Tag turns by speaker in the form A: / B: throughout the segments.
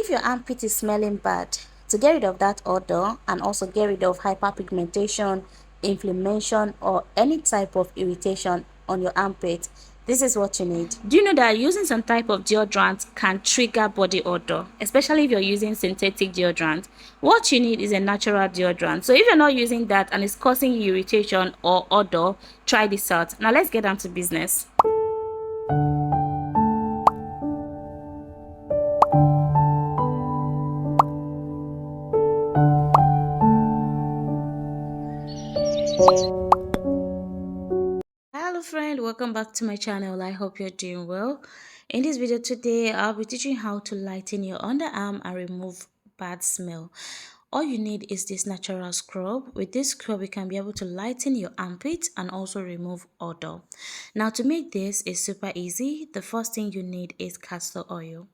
A: if your armpit is smelling bad, to get rid of that odor and also get rid of hyperpigmentation, inflammation, or any type of irritation on your armpit, this is what you need. Do you know that using some type of deodorant can trigger body odor, especially if you're using synthetic deodorant? What you need is a natural deodorant. So if you're not using that and it's causing you irritation or odor, try this out. Now let's get down to business. Hello friend, welcome back to my channel. I hope you're doing well. In this video today, I'll be teaching how to lighten your underarm and remove bad smell. All you need is this natural scrub. With this scrub, you can be able to lighten your armpit and also remove odor. Now to make this is super easy. The first thing you need is castor oil.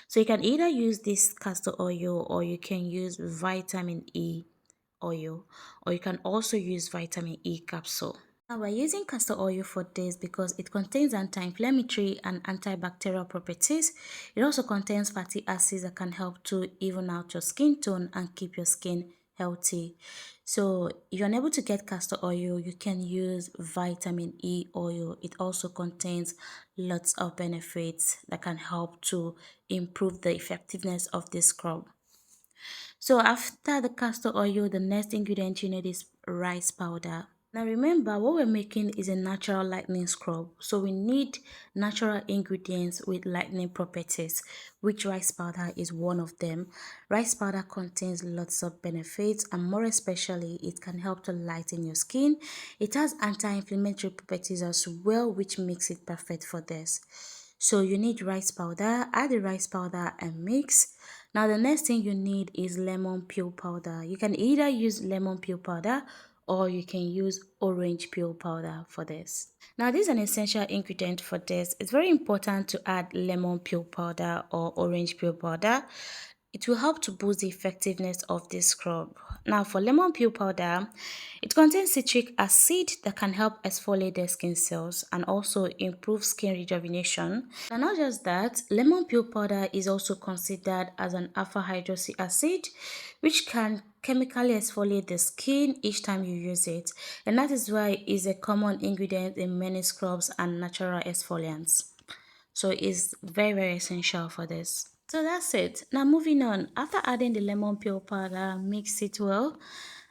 A: So you can either use this castor oil or you can use vitamin E oil, or you can also use vitamin E capsule. Now we're using castor oil for this because it contains anti-inflammatory and antibacterial properties. It also contains fatty acids that can help to even out your skin tone and keep your skin healthy. So if you're unable to get castor oil, you can use vitamin E oil. It also contains lots of benefits that can help to improve the effectiveness of this scrub. So after the castor oil, the next ingredient you need is rice powder. Now remember, what we're making is a natural lightening scrub. So we need natural ingredients with lightening properties, which rice powder is one of them. Rice powder contains lots of benefits, and more especially, it can help to lighten your skin. It has anti-inflammatory properties as well, which makes it perfect for this. So you need rice powder, add the rice powder and mix. Now the next thing you need is lemon peel powder. You can either use lemon peel powder or you can use orange peel powder for this. Now this is an essential ingredient for this. It's very important to add lemon peel powder or orange peel powder. It will help to boost the effectiveness of this scrub. Now for lemon peel powder, it contains citric acid that can help exfoliate the skin cells and also improve skin rejuvenation. And not just that, lemon peel powder is also considered as an alpha hydroxy acid, which can chemically exfoliate the skin each time you use it. And that is why it is a common ingredient in many scrubs and natural exfoliants. So it's very essential for this. So that's it. Now moving on, after adding the lemon peel powder, mix it well.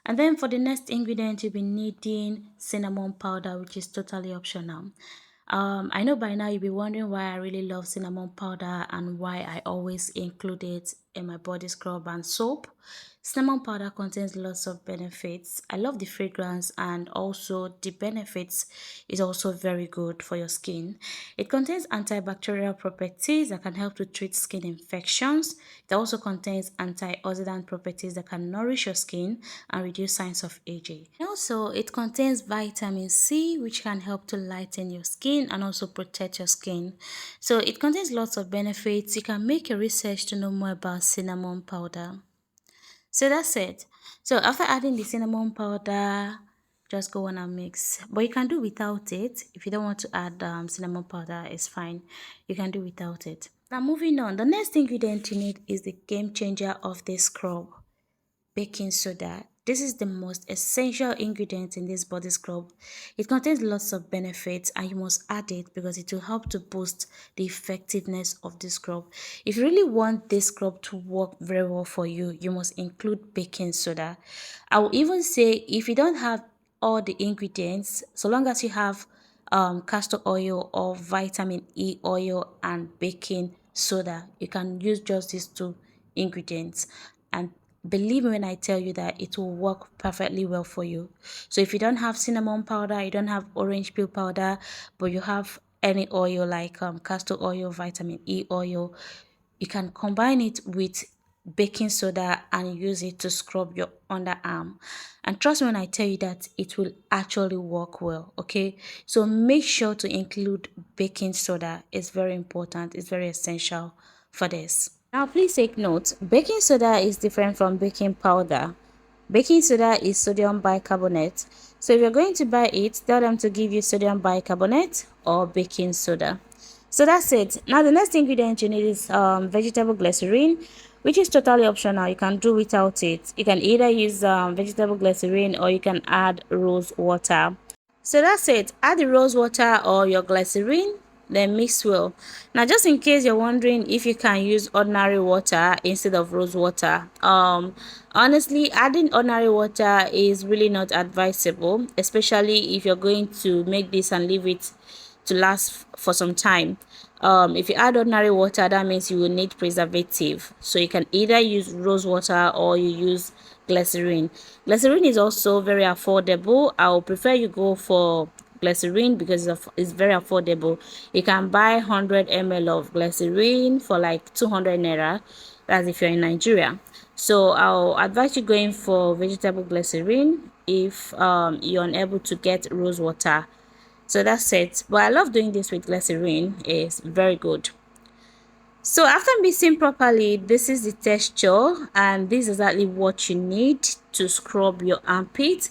A: And then for the next ingredient, you'll be needing cinnamon powder, which is totally optional. I know by now you'll be wondering why I really love cinnamon powder and why I always include it in my body scrub and soap. Cinnamon powder contains lots of benefits. I love the fragrance, and also the benefits is also very good for your skin. It contains antibacterial properties that can help to treat skin infections. It also contains antioxidant properties that can nourish your skin and reduce signs of aging. And also, it contains vitamin C, which can help to lighten your skin and also protect your skin. So it contains lots of benefits. You can make a research to know more about cinnamon powder. So that's it. So after adding the cinnamon powder, just go on and mix. But you can do without it. If you don't want to add cinnamon powder, it's fine. You can do without it. Now moving on, the next ingredient you need is the game changer of this scrub, baking soda. This is the most essential ingredient in this body scrub. It contains lots of benefits and you must add it because it will help to boost the effectiveness of this scrub. If you really want this scrub to work very well for you, you must include baking soda. I will even say if you don't have all the ingredients, so long as you have castor oil or vitamin E oil and baking soda, you can use just these two ingredients, and believe me when I tell you that it will work perfectly well for you. So if you don't have cinnamon powder, you don't have orange peel powder, but you have any oil like castor oil, vitamin E oil, you can combine it with baking soda and use it to scrub your underarm. And trust me when I tell you that it will actually work well, okay? So make sure to include baking soda. It's very important. It's very essential for this. Now, please take note, baking soda is different from baking powder. Baking soda is sodium bicarbonate. So if you're going to buy it, tell them to give you sodium bicarbonate or baking soda. So that's it. Now, the next ingredient you need is vegetable glycerin, which is totally optional. You can do without it. You can either use vegetable glycerin, or you can add rose water. So that's it. Add the rose water or your glycerin, then mix well. Now, just in case you're wondering if you can use ordinary water instead of rose water, honestly, adding ordinary water is really not advisable, especially if you're going to make this and leave it to last for some time. If you add ordinary water, that means you will need preservative. So you can either use rose water or you use glycerin. Glycerin is also very affordable. I will prefer you go for glycerin because it's very affordable. You can buy 100 ml of glycerin for like 200 naira. That's if you're in Nigeria. So I'll advise you going for vegetable glycerin if you're unable to get rose water. So that's it. But I love doing this with glycerin. It's very good. So after mixing properly, this is the texture, and this is exactly what you need to scrub your armpit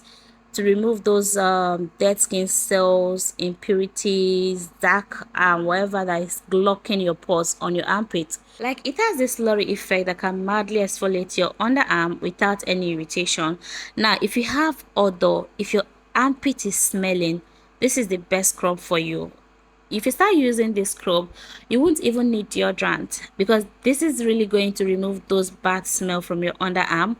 A: to remove those dead skin cells, impurities, dark, and whatever that is blocking your pores on your armpit. Like, it has this slurry effect that can mildly exfoliate your underarm without any irritation. Now, if you have odor, if your armpit is smelling, this is the best scrub for you. If you start using this scrub, you won't even need deodorant, because this is really going to remove those bad smell from your underarm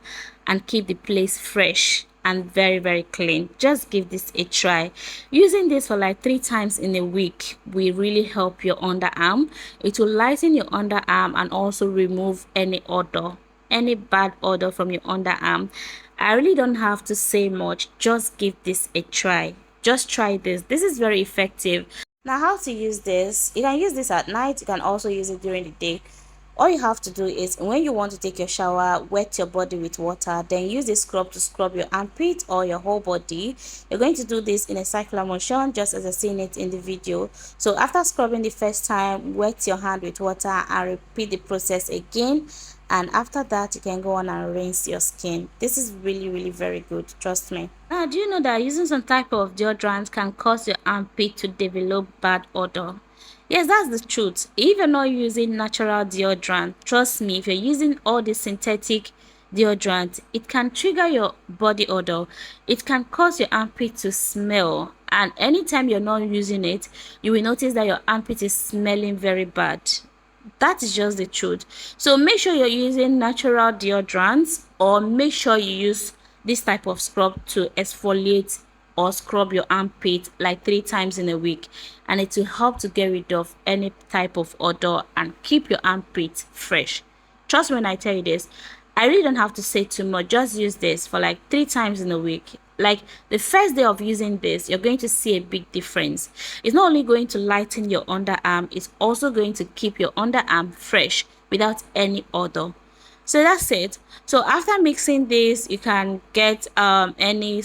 A: and keep the place fresh and very, very clean. Just give this a try. Using this for like 3 times in a week will really help your underarm. It will lighten your underarm and also remove any odor, any bad odor from your underarm. I really don't have to say much. Just give this a try. Just try this. This is very effective. Now, how to use this? You can use this at night. You can also use it during the day. All you have to do is, when you want to take your shower, wet your body with water, then use this scrub to scrub your armpit or your whole body. You're going to do this in a circular motion, just as I've seen it in the video. So after scrubbing the first time, wet your hand with water and repeat the process again. And after that, you can go on and rinse your skin. This is really, really very good, trust me. Now, do you know that using some type of deodorant can cause your armpit to develop bad odor? Yes, that's the truth. If you're not using natural deodorant, trust me, if you're using all the synthetic deodorant, it can trigger your body odor. It can cause your armpit to smell, and anytime you're not using it, you will notice that your armpit is smelling very bad. That is just the truth. So make sure you're using natural deodorants, or make sure you use this type of scrub to exfoliate or scrub your armpit like 3 times in a week, and it will help to get rid of any type of odor and keep your armpit fresh. Trust me when I tell you this. I really don't have to say too much. Just use this for like 3 times in a week. Like, the first day of using this, you're going to see a big difference. It's not only going to lighten your underarm, it's also going to keep your underarm fresh without any odor. So that's it. So after mixing this, you can get any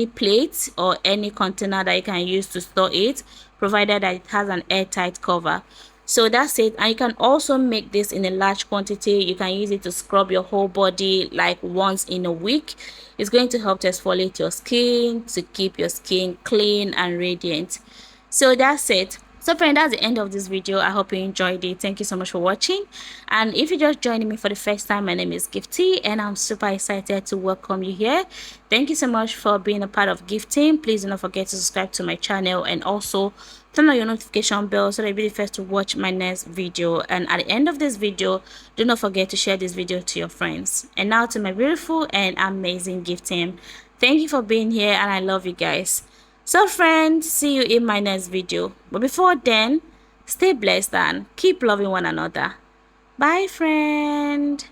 A: plate or any container that you can use to store it, provided that it has an airtight cover. So that's it. And you can also make this in a large quantity. You can use it to scrub your whole body like once in a week. It's going to help to exfoliate your skin, to keep your skin clean and radiant. So that's it. So friend, that's the end of this video. I hope you enjoyed it. Thank you so much for watching. And if you're just joining me for the first time, my name is Gifty, and I'm super excited to welcome you here. Thank you so much for being a part of Gifting. Please do not forget to subscribe to my channel, and also turn on your notification bell so that you'll be the first to watch my next video. And at the end of this video, do not forget to share this video to your friends. And now to my beautiful and amazing Gifting. Thank you for being here, and I love you guys. So friends, see you in my next video. But before then, stay blessed and keep loving one another. Bye friend.